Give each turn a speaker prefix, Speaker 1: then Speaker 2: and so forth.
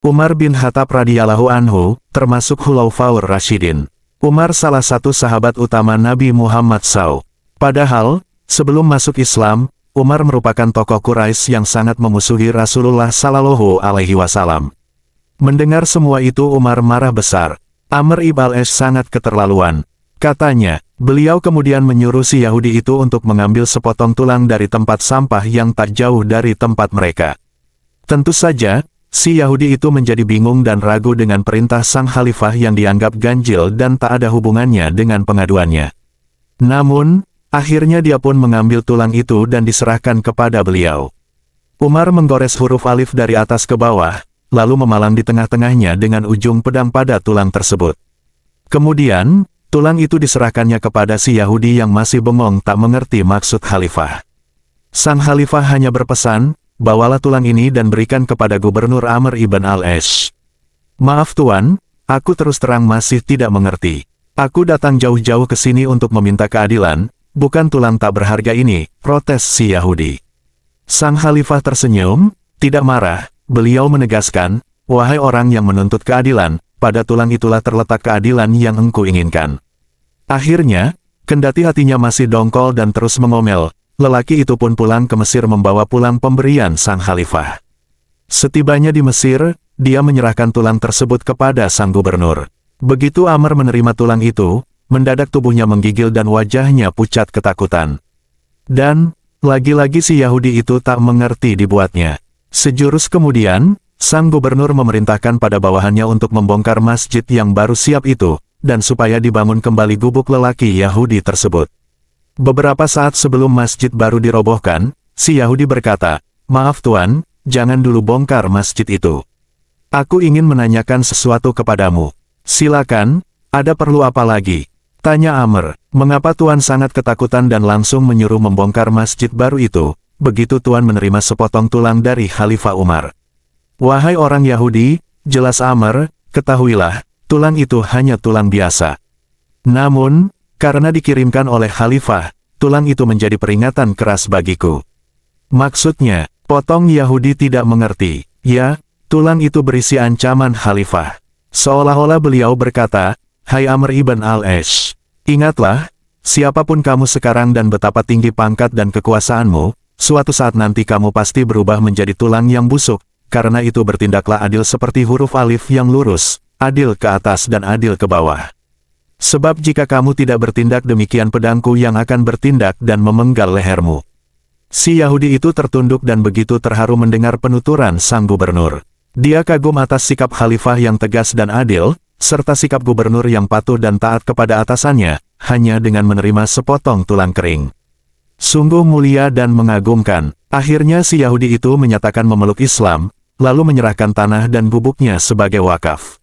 Speaker 1: Umar bin Khattab radhiyallahu anhu, termasuk Khulafaur Rasyidin. Umar salah satu sahabat utama Nabi Muhammad SAW. Padahal, sebelum masuk Islam, Umar merupakan tokoh Quraisy yang sangat memusuhi Rasulullah Shallallahu Alaihi Wasallam. Mendengar semua itu Umar marah besar. Amr ibn al-As sangat keterlaluan. Katanya, beliau kemudian menyuruh si Yahudi itu untuk mengambil sepotong tulang dari tempat sampah yang tak jauh dari tempat mereka. Tentu saja, si Yahudi itu menjadi bingung dan ragu dengan perintah sang khalifah yang dianggap ganjil dan tak ada hubungannya dengan pengaduannya. Namun, akhirnya dia pun mengambil tulang itu dan diserahkan kepada beliau. Umar menggores huruf alif dari atas ke bawah, lalu memalang di tengah-tengahnya dengan ujung pedang pada tulang tersebut. Kemudian, tulang itu diserahkannya kepada si Yahudi yang masih bengong tak mengerti maksud khalifah. Sang khalifah hanya berpesan, bawalah tulang ini dan berikan kepada Gubernur Amr ibn al-As. Maaf tuan, aku terus terang masih tidak mengerti. Aku datang jauh-jauh ke sini untuk meminta keadilan, bukan tulang tak berharga ini, protes si Yahudi. Sang khalifah tersenyum, tidak marah. Beliau menegaskan, wahai orang yang menuntut keadilan, pada tulang itulah terletak keadilan yang engkau inginkan. Akhirnya, kendati hatinya masih dongkol dan terus mengomel, lelaki itu pun pulang ke Mesir membawa pulang pemberian sang khalifah. Setibanya di Mesir, dia menyerahkan tulang tersebut kepada sang gubernur. Begitu Amr menerima tulang itu, mendadak tubuhnya menggigil dan wajahnya pucat ketakutan. Dan, lagi-lagi si Yahudi itu tak mengerti dibuatnya. Sejurus kemudian, sang gubernur memerintahkan pada bawahannya untuk membongkar masjid yang baru siap itu, dan supaya dibangun kembali gubuk lelaki Yahudi tersebut. Beberapa saat sebelum masjid baru dirobohkan, si Yahudi berkata, maaf tuan, jangan dulu bongkar masjid itu. Aku ingin menanyakan sesuatu kepadamu. Silakan, ada perlu apa lagi? Tanya Amr. Mengapa tuan sangat ketakutan dan langsung menyuruh membongkar masjid baru itu? Begitu tuan menerima sepotong tulang dari Khalifah Umar. Wahai orang Yahudi, jelas Amr, ketahuilah, tulang itu hanya tulang biasa. Namun, karena dikirimkan oleh Khalifah, tulang itu menjadi peringatan keras bagiku. Maksudnya, potong Yahudi tidak mengerti. Ya, tulang itu berisi ancaman Khalifah. Seolah-olah beliau berkata, hai Amr ibn al-As, ingatlah, siapapun kamu sekarang dan betapa tinggi pangkat dan kekuasaanmu, suatu saat nanti kamu pasti berubah menjadi tulang yang busuk, karena itu bertindaklah adil seperti huruf alif yang lurus, adil ke atas dan adil ke bawah. Sebab jika kamu tidak bertindak demikian pedangku yang akan bertindak dan memenggal lehermu. Si Yahudi itu tertunduk dan begitu terharu mendengar penuturan sang gubernur. Dia kagum atas sikap khalifah yang tegas dan adil, serta sikap gubernur yang patuh dan taat kepada atasannya, hanya dengan menerima sepotong tulang kering. Sungguh mulia dan mengagumkan. Akhirnya si Yahudi itu menyatakan memeluk Islam, lalu menyerahkan tanah dan gubuknya sebagai wakaf.